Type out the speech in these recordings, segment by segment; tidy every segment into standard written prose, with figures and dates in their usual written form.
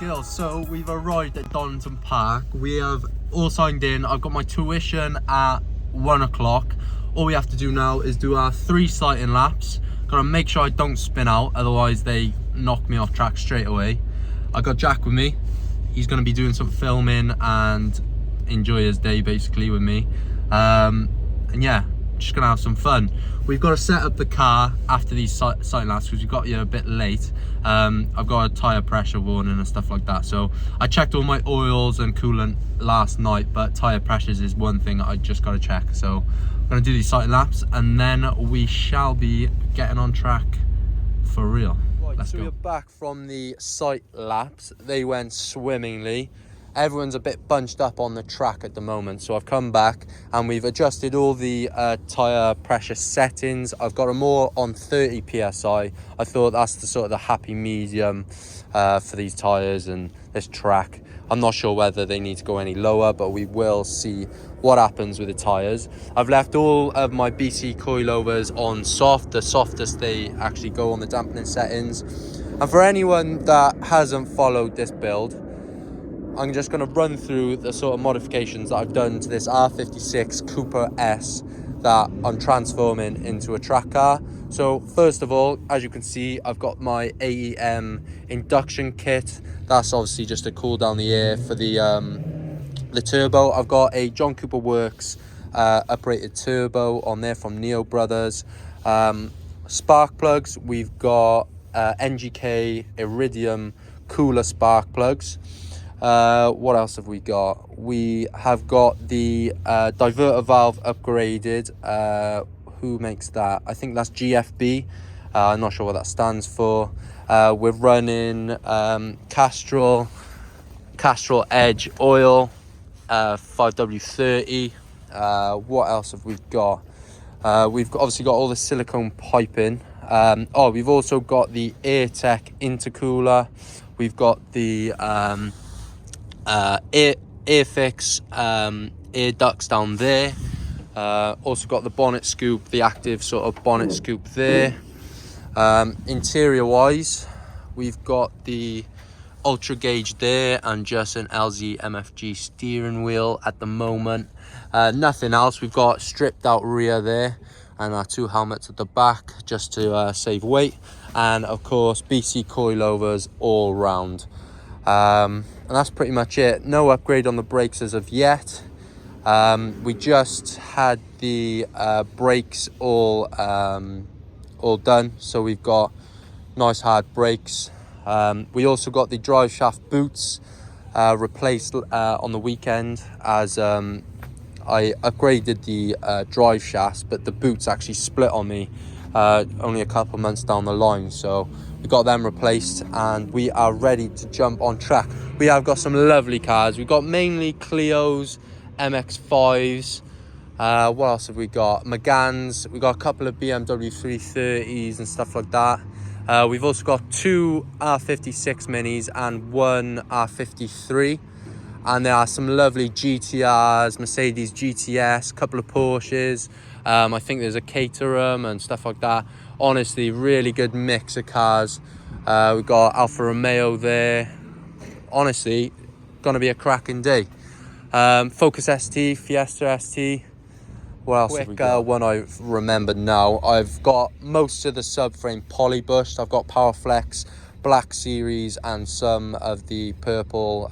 Girls, so we've arrived at Donington Park. We have all signed in. I've got my tuition at 1 o'clock. All we have to do now is do our 3 sighting laps. Gotta make sure I don't spin out, otherwise they knock me off track straight away. I got Jack with me. He's gonna be doing some filming and enjoy his day basically with me. And yeah, just gonna have some fun. We've got to set up the car after these sighting laps because we got here a bit late. I've got a tyre pressure warning and stuff like that. So I checked all my oils and coolant last night, but tyre pressures is one thing I just got to check. So I'm going to do these sighting laps and then we shall be getting on track for real. Right, let's go. We're back from the sight laps. They went swimmingly. Everyone's a bit bunched up on the track at the moment, so I've come back and we've adjusted all the tyre pressure settings. I've got them all on 30 psi. I thought that's the sort of the happy medium for these tyres and this track. I'm not sure whether they need to go any lower, but we will see what happens with the tyres. I've left all of my BC coilovers on soft, the softest they actually go on the dampening settings. And for anyone that hasn't followed this build, I'm just going to run through the sort of modifications that I've done to this R56 Cooper S that I'm transforming into a track car. So first of all, as you can see, I've got my AEM induction kit. That's obviously just to cool down the air for the turbo. I've got a John Cooper Works uprated turbo on there from Neo Brothers. Spark plugs, we've got NGK Iridium cooler spark plugs. What else have we got? We have got the diverter valve upgraded. Who makes that? I think that's GFB. I'm not sure what that stands for. We're running Castrol Edge oil, 5W30. What else have we got? We've obviously got all the silicone piping. We've also got the AirTech intercooler. We've got the Airfix air ducts down there. Also got the bonnet scoop, the active sort of bonnet scoop there. Interior wise, we've got the ultra gauge there and just an LZ MFG steering wheel at the moment. Nothing else. We've got stripped out rear there and our 2 helmets at the back just to save weight, and of course BC coilovers all round. And that's pretty much it. No upgrade on the brakes as of yet. We just had the brakes all done, so we've got nice hard brakes. We also got the drive shaft boots replaced on the weekend, as I upgraded the drive shafts, but the boots actually split on me only a couple months down the line. So we got them replaced and we are ready to jump on track. We have got some lovely cars. We've got mainly Clios, MX-5s. What else have we got? Megans. We've got a couple of BMW 330s and stuff like that. We've also got 2 R56 minis and 1 R53. And there are some lovely GTRs, Mercedes GTS, a couple of Porsches. I think there's a Caterham and stuff like that. Honestly, really good mix of cars. We've got Alfa Romeo there. Honestly, gonna be a cracking day. Focus ST, Fiesta ST. What else have we got? One I've remembered now. I've got most of the subframe polybushed. I've got Powerflex, Black Series, and some of the purple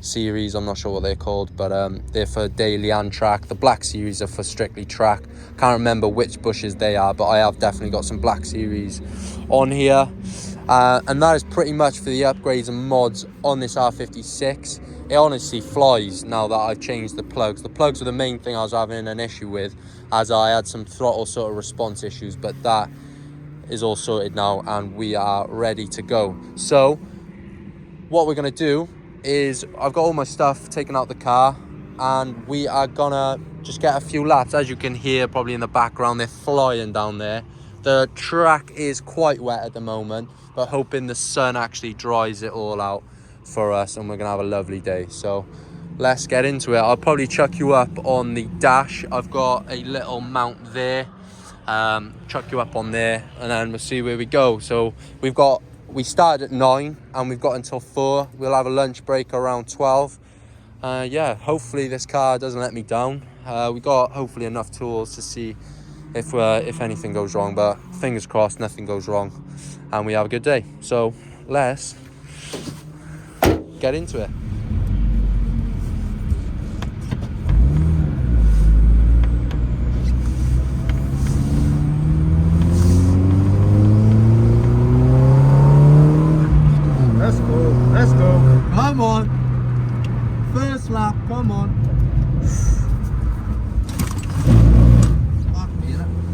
series. I'm not sure what they're called, but they're for daily and track. The Black Series are for strictly track. Can't remember which bushes they are, but I have definitely got some Black Series on here. And that is pretty much for the upgrades and mods on this R56. It honestly flies now that I've changed the plugs. The plugs were the main thing I was having an issue with, as I had some throttle sort of response issues, but that is all sorted now and we are ready to go. So what we're going to do is, I've got all my stuff taken out the car and we are gonna just get a few laps. As you can hear probably in the background, they're flying down there. The track is quite wet at the moment, but hoping the sun actually dries it all out for us and we're gonna have a lovely day. So let's get into it. I'll probably chuck you up on the dash. I've got a little mount there. Chuck you up on there and then we'll see where we go. So we've got we started at 9 and we've got until 4. We'll have a lunch break around 12. Yeah, hopefully this car doesn't let me down. We got hopefully enough tools to see if anything goes wrong, but fingers crossed nothing goes wrong and we have a good day. So let's get into it. Let's go. Come on. First lap, come on.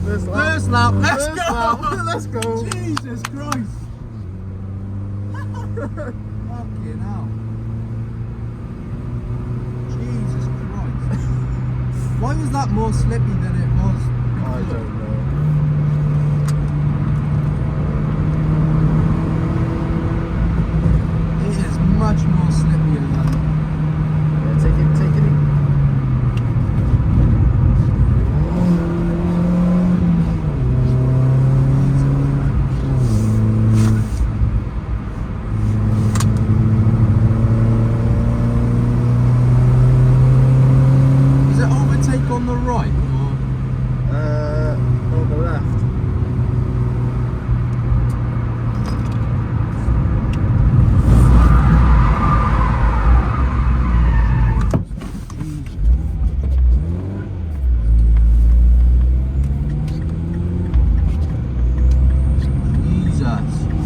First First lap, let's First go. lap. Let's go. Jesus Christ. Fucking hell. Jesus Christ. Why was that more slippy than it was before? I don't know. It is much more slippier than... Yeah, take it easy. Is it overtake on the right or... On the left.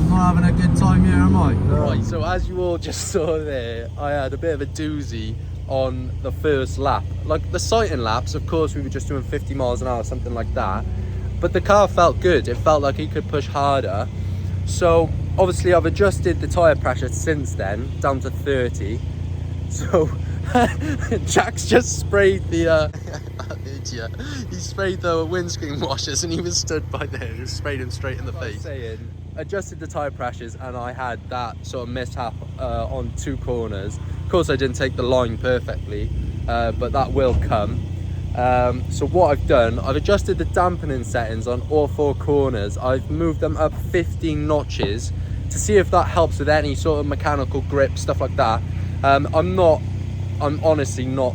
Having a good time here, am I? No. Right, so as you all just saw there, I had a bit of a doozy on the first lap. Like the sighting laps, of course, we were just doing 50 miles an hour, something like that. But the car felt good. It felt like it could push harder. So obviously I've adjusted the tyre pressure since then, down to 30. So Jack's just sprayed the, idiot. He sprayed the windscreen washers and he was stood by there, just sprayed him straight in the face. Adjusted the tyre pressures and I had that sort of mishap on 2 corners. Of course I didn't take the line perfectly, but that will come. So what I've done, I've adjusted the dampening settings on all 4 corners. I've moved them up 15 notches to see if that helps with any sort of mechanical grip, stuff like that. I'm honestly not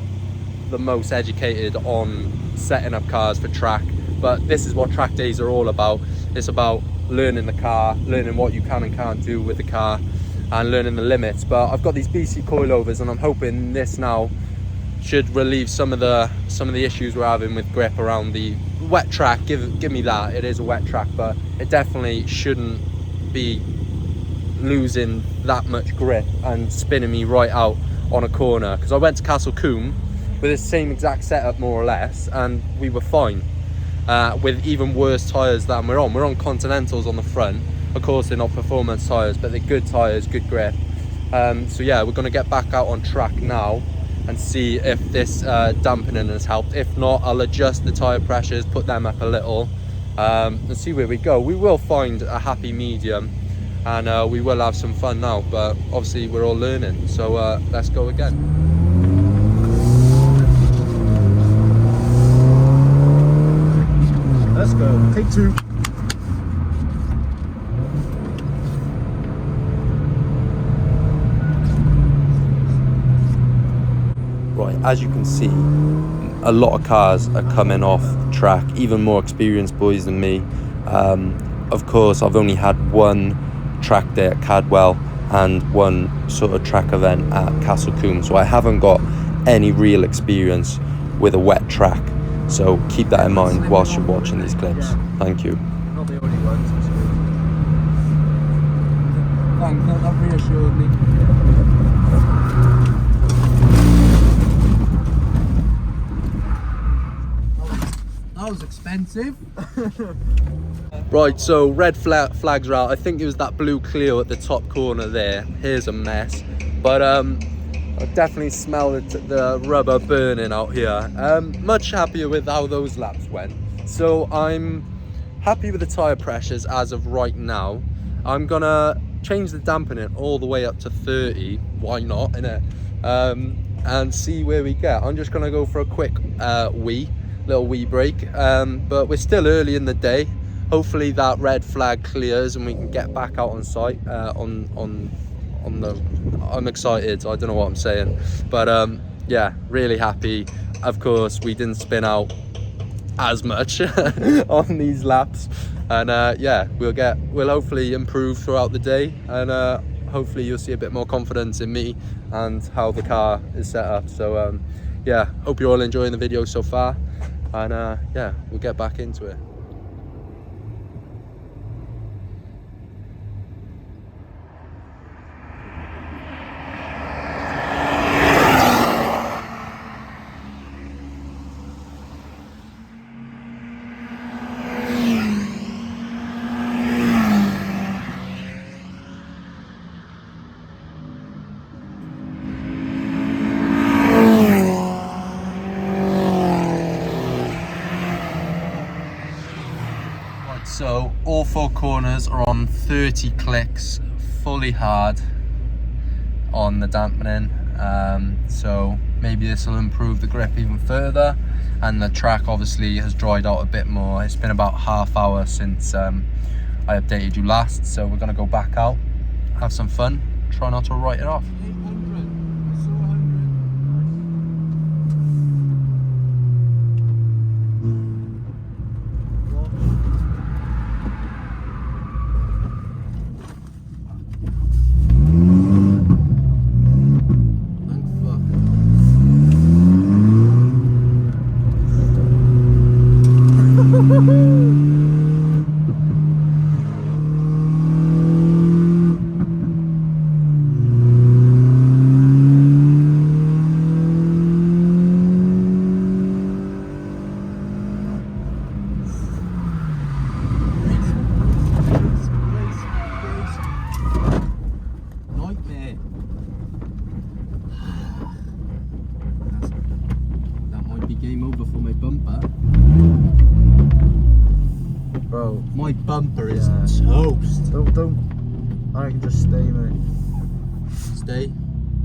the most educated on setting up cars for track, but this is what track days are all about. It's about learning the car, learning what you can and can't do with the car and learning the limits. But I've got these BC coilovers and I'm hoping this now should relieve some of the issues we're having with grip around the wet track. Give me that, it is a wet track, but it definitely shouldn't be losing that much grip and spinning me right out on a corner, because I went to Castle Combe with the same exact setup more or less and we were fine. With even worse tyres than we're on Continentals on the front. Of course they're not performance tyres, but they're good tyres, good grip. So yeah, we're going to get back out on track now and see if this dampening has helped. If not, I'll adjust the tyre pressures, put them up a little, and see where we go. We will find a happy medium and we will have some fun now, but obviously we're all learning, so let's go again. Let's go. Take 2. Right, as you can see, a lot of cars are coming off track, even more experienced boys than me. Of course, I've only had 1 track day at Cadwell and 1 sort of track event at Castle Combe, so I haven't got any real experience with a wet track. So keep that in mind whilst you're watching these clips. Yeah. Thank you. Not the only ones, that's good. Thanks, that reassured me. That was expensive. Right, so red flags are out. I think it was that blue Clio at the top corner there. Here's a mess. But I definitely smell the rubber burning out here. Much happier with how those laps went. So I'm happy with the tyre pressures as of right now. I'm gonna change the dampening all the way up to 30. Why not, innit? And see where we get. I'm just gonna go for a quick little wee break. But we're still early in the day. hopefully that red flag clears and we can get back out on site. I'm excited. I don't know what I'm saying, but yeah, really happy. Of course, we didn't spin out as much on these laps, and yeah, we'll hopefully improve throughout the day, and hopefully you'll see a bit more confidence in me and how the car is set up. So yeah, hope you're all enjoying the video so far, and yeah, we'll get back into it. So all 4 corners are on 30 clicks, fully hard on the dampening. So maybe this will improve the grip even further, and the track obviously has dried out a bit more. It's been about half hour since I updated you last, so we're gonna go back out, have some fun, try not to write it off. 800. I saw 100. Bro, my bumper is toast. Don't. I can just stay, mate. Stay?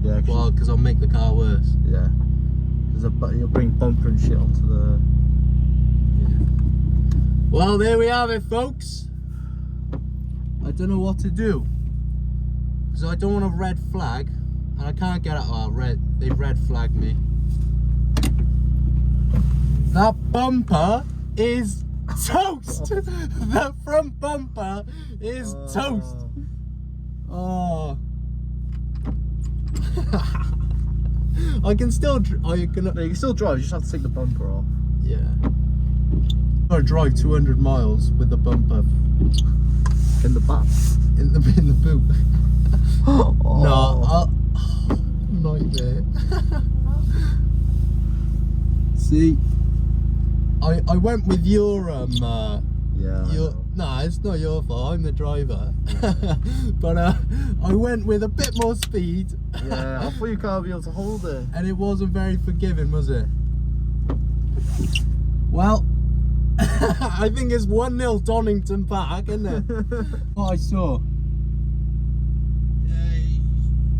Yeah. Well, because I'll make the car worse. Yeah. Because you'll bring bumper and shit onto the. Yeah. Well, there we have it, folks. I don't know what to do, because I don't want a red flag, and I can't get out. Oh, they've red flagged me. That bumper is toast. The front bumper is toast. Oh. I can still. No, you can still drive. You just have to take the bumper off. Yeah. I drive 200 miles with the bumper In the back. in the boot. Oh. No, nightmare. See, I went with your Yeah. Nah, it's not your fault. I'm the driver. But I went with a bit more speed. Yeah. I thought you can't be able to hold it. And it wasn't very forgiving, was it? Well, I think it's 1-0 Donington Park, isn't it? What I saw. Yeah, it's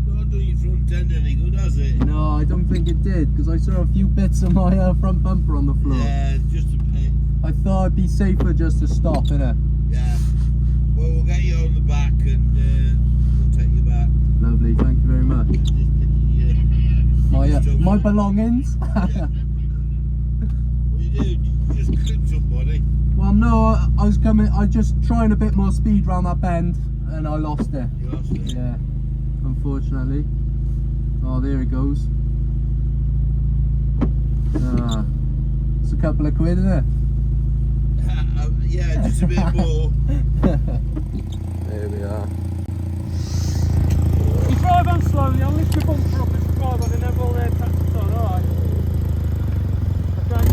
not doing your front end any good, has it? No, I don't think it did, because I saw a few bits of my front bumper on the floor. Yeah, just a bit. I thought it'd be safer just to stop, innit? Yeah. Well, we'll get you on the back and we'll take you back. Lovely, thank you very much. Just picking My belongings. Yeah. What you do? You just clip somebody. Well, no, I was just trying a bit more speed round that bend, and I lost it. You lost it. Yeah, unfortunately. Oh, there it goes. It's a couple of quid, isn't it? Yeah, just a bit more. There we are. You drive on slowly, I'll lift your bumper up as you drive on and have all their taxes on, alright? Okay.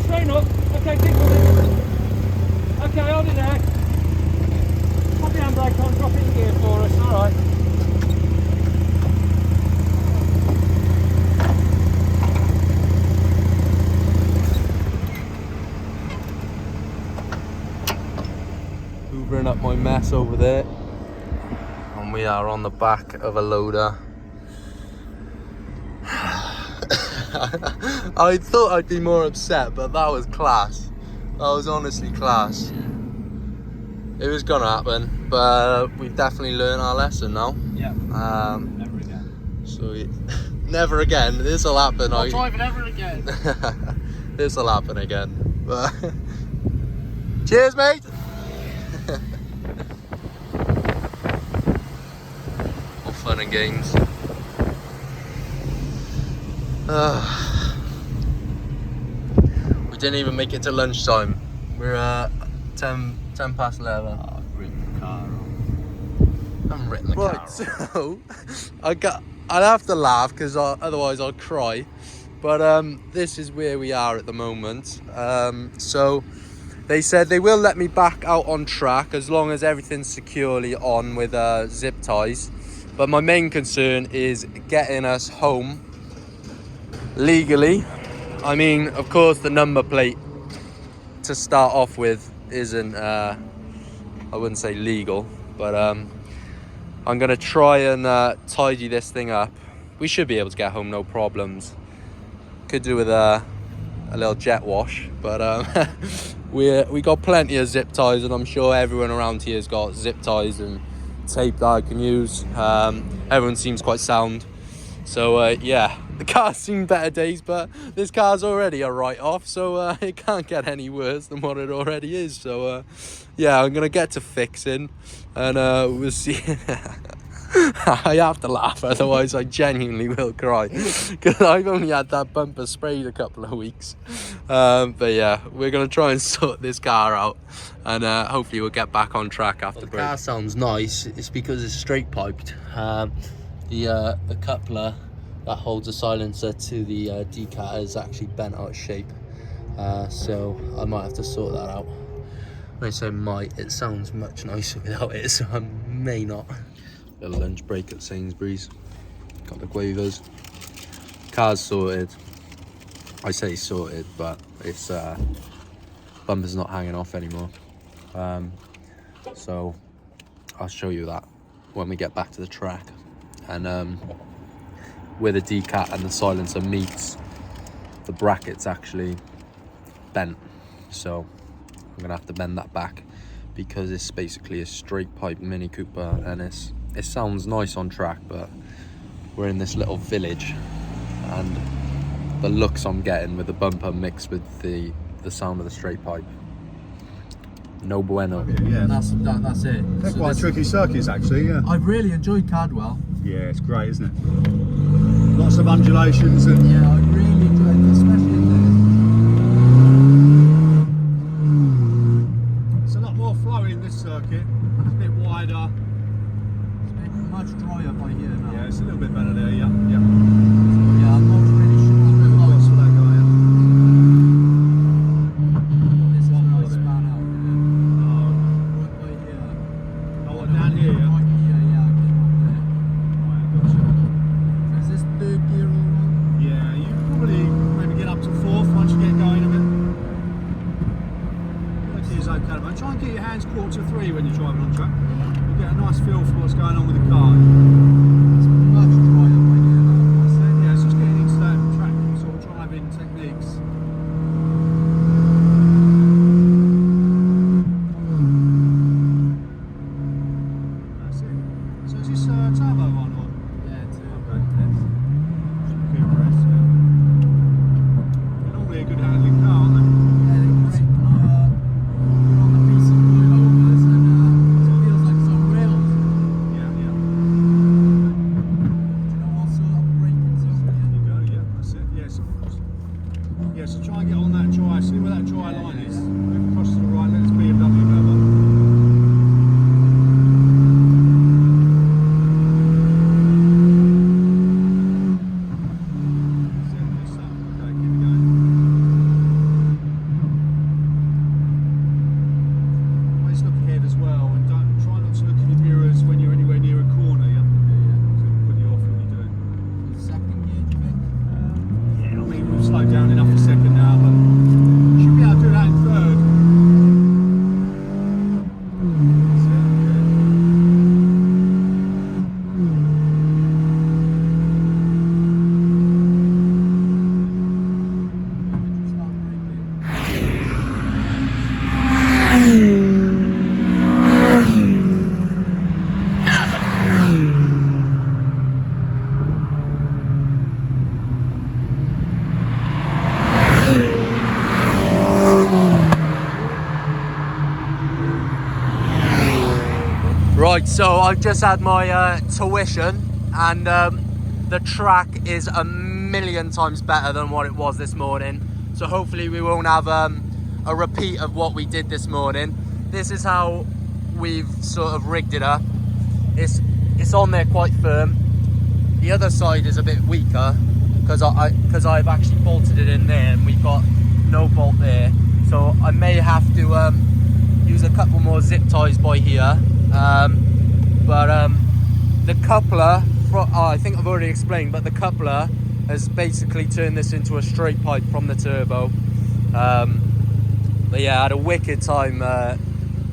Straighten up. Okay, keep coming. Okay, hold it there. Pop your handbrake on, drop it in gear. my mess over there. And we are on the back of a loader. I thought I'd be more upset, but that was class. That was honestly class. It was gonna happen, but we've definitely learned our lesson now. Yeah. Never again. So never again. This will happen. I'll drive it ever again. This will happen again. But cheers, mate. All fun and games. We didn't even make it to lunchtime. We're 10 past 11. Oh, I've written the car off. I haven't written the car off. So I'll have to laugh because otherwise I'll cry. But this is where we are at the moment. So they said they will let me back out on track as long as everything's securely on with zip ties. But my main concern is getting us home legally. I mean, of course, the number plate to start off with isn't, I wouldn't say legal, but I'm going to try and tidy this thing up. We should be able to get home, no problems. Could do with a little jet wash, but we got plenty of zip ties, and I'm sure everyone around here has got zip ties and tape that I can use. Everyone seems quite sound. So yeah, the car's seen better days, but this car's already a write-off, so it can't get any worse than what it already is. So yeah, I'm gonna get to fixing, and we'll see. I have to laugh, otherwise I genuinely will cry, because I've only had that bumper sprayed a couple of weeks. But yeah, we're gonna try and sort this car out, and hopefully we'll get back on track after the break. The car sounds nice. It's because it's straight piped. The coupler that holds the silencer to the decat is actually bent out of shape, so I might have to sort that out. When I say might, it sounds much nicer without it, so I may not. Little lunch break at Sainsbury's. Got the guavas. Car's sorted. I say sorted, but it's bumper's not hanging off anymore. So I'll show you that when we get back to the track. And where the decat and the silencer meets, the bracket's actually bent, so I'm gonna have to bend that back, because it's basically a straight pipe Mini Cooper, and it sounds nice on track, but we're in this little village, and the looks I'm getting with the bumper mixed with the sound of the straight pipe, no bueno. Yeah, That's it. they're So quite tricky circuits actually. Yeah. I've really enjoyed Cadwell. Yeah, it's great, isn't it? Lots of undulations and Yeah, I really enjoyed it, especially in it's a lot more flowy in this circuit. It's a bit wider. it's much drier by here now. Yeah, it's a little bit better there. Yeah, yeah. Yeah, I'm not really sure. Lots for that guy. Yeah. This is a nice span out. Right by here. Oh, what, down here? Yeah. Right here, yeah, I came up there. Right, gotcha. Is this third gear all wrong? Yeah, you probably maybe get up to fourth once you get going a bit. Third gear's okay, man. Try and get your hands quarter to three when you're driving on track. You get a nice feel for what's going on with the car. It's much drier by here now. So, yeah, it's just getting into that track sort of driving techniques. That's it. So is this turbo on or? Yeah, too. Okay. Good press, yeah. They're normally a good handling car, aren't they? Yeah, they're great. Put on the piece of coilovers, and it feels like it's on rails. Yeah, yeah. Do you know what sort of braking zone There we're in? you go, yeah, that's it. Yeah, so try and get on that dry, see where that dry line is. Move across to the right, let this BMW go up. Slow down enough a second now, but you should be able to do that in third. Right, so I've just had my tuition, and the track is a million times better than what it was this morning. So hopefully we won't have a repeat of what we did this morning. This is how we've sort of rigged it up. It's on there quite firm. The other side is a bit weaker because I've actually bolted it in there, and we've got no bolt there. So I may have to use a couple more zip ties by here. But the coupler, I think I've already explained, but the coupler has basically turned this into a straight pipe from the turbo. But yeah, I had a wicked time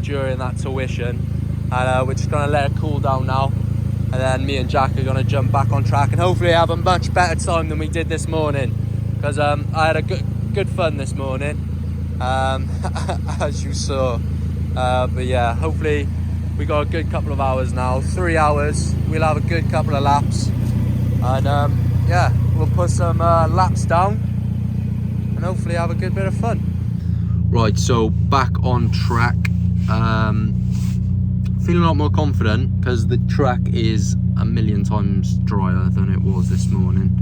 during that tuition, and we're just going to let it cool down now, and then me and Jack are going to jump back on track and hopefully have a much better time than we did this morning, because I had a good fun this morning, as you saw. But yeah, hopefully we got a good couple of hours now, 3 hours. We'll have a good couple of laps, and yeah, we'll put some laps down and hopefully have a good bit of fun. Right, so back on track. Feeling a lot more confident because the track is a million times drier than it was this morning.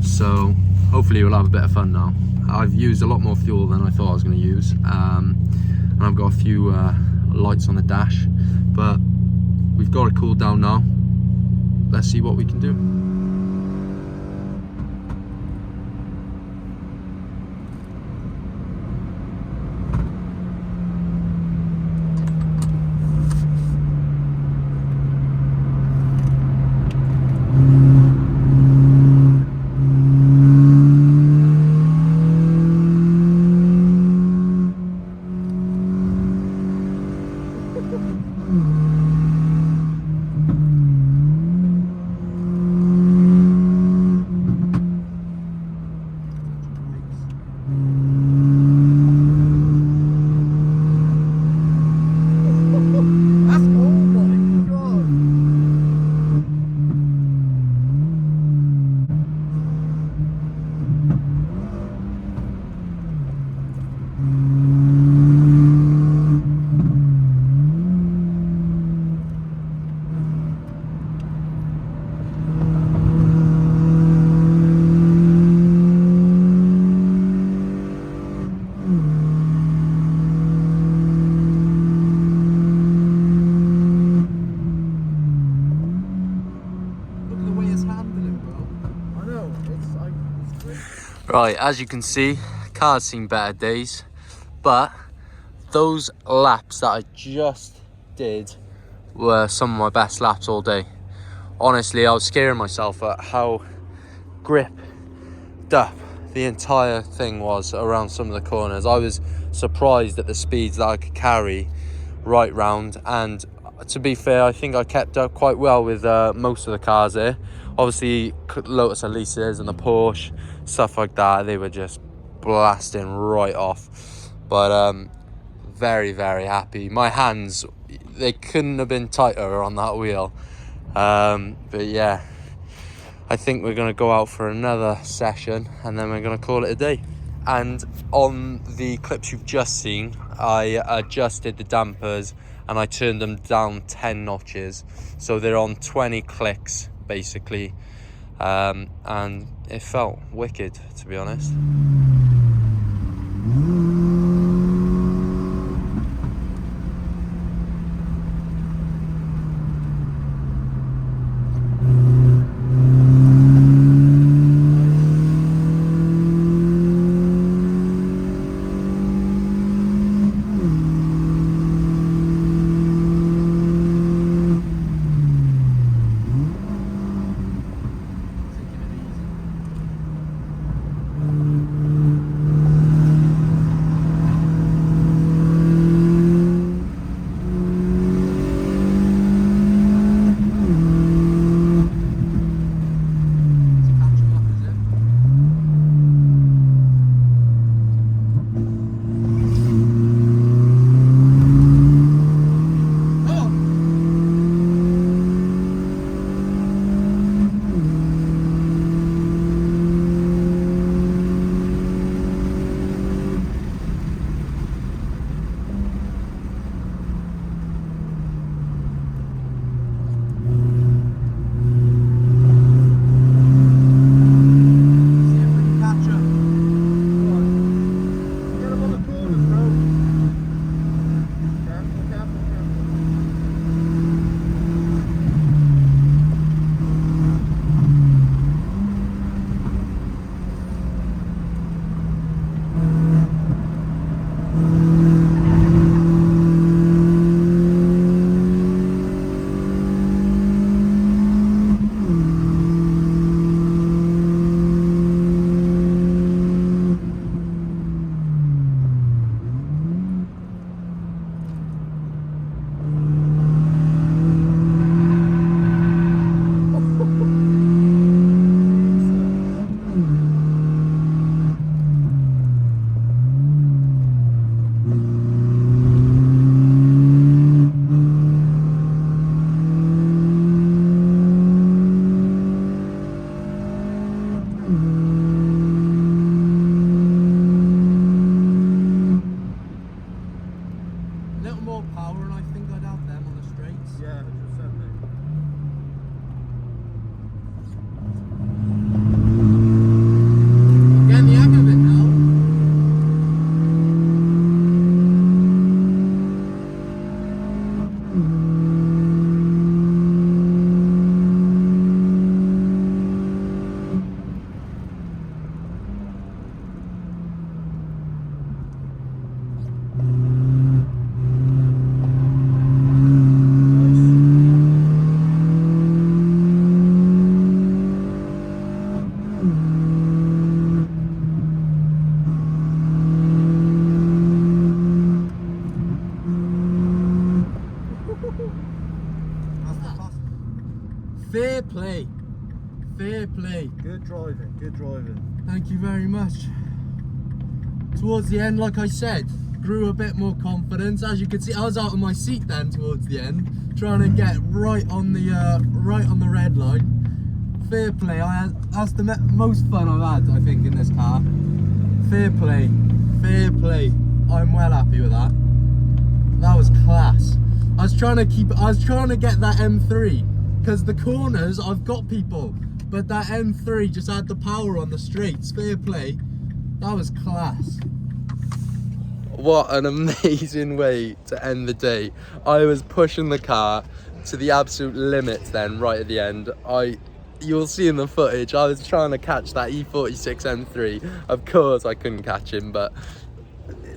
So hopefully we'll have a bit of fun now. I've used a lot more fuel than I thought I was going to use, and I've got a few lights on the dash, but we've got it cooled down now. Let's see what we can do. Right, as you can see, car's seen better days, but those laps that I just did were some of my best laps all day. Honestly, I was scaring myself at how gripped up the entire thing was around some of the corners. I was surprised at the speeds that I could carry right round, and to be fair, I think I kept up quite well with most of the cars there. Obviously, Lotus Elises and the Porsche, stuff like that, they were just blasting right off. But very, very happy. My hands, they couldn't have been tighter on that wheel. But yeah, I think we're going to go out for another session and then we're going to call it a day. And on the clips you've just seen, I adjusted the dampers and I turned them down 10 notches. So they're on 20 clicks, basically. And it felt wicked, to be honest. Little more power and I think I'd have them on the straights. Yeah, 100%. Getting the hang of it now. Fair play. Fair play. Good driving, good driving. Thank you very much. Towards the end, like I said, grew a bit more confidence. As you can see, I was out of my seat then towards the end, trying to get right on the red line. Fair play. That's the most fun I've had, I think, in this car. Fair play. Fair play. I'm well happy with that. That was class. I was trying to get that M3 because the corners I've got people, but that M3 just had the power on the straights. Fair play. That was class. What an amazing way to end the day. I was pushing the car to the absolute limits then, right at the end. You'll see in the footage, I was trying to catch that E46 M3. Of course I couldn't catch him, but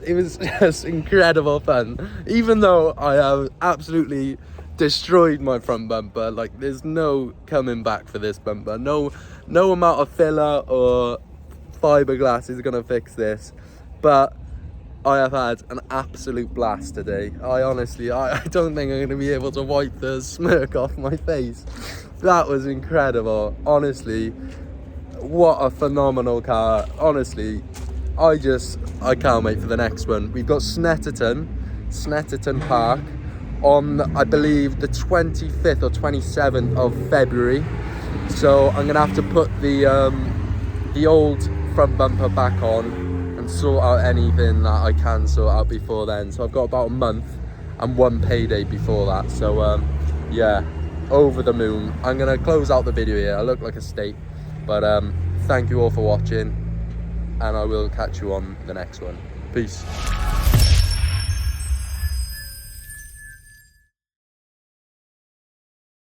it was just incredible fun. Even though I have absolutely destroyed my front bumper, like there's no coming back for this bumper. No amount of filler or fiberglass is gonna fix this. But I have had an absolute blast today. I honestly, I don't think I'm gonna be able to wipe the smirk off my face. That was incredible. Honestly, what a phenomenal car. Honestly, I can't wait for the next one. We've got Donington Park on, I believe, the 25th or 27th of February. So I'm gonna have to put the old front bumper back on and sort out anything that I can sort out before then. So I've got about a month and one payday before that. So yeah, over the moon. I'm gonna close out the video here. I look like a steak, but thank you all for watching, and I will catch you on the next one. Peace.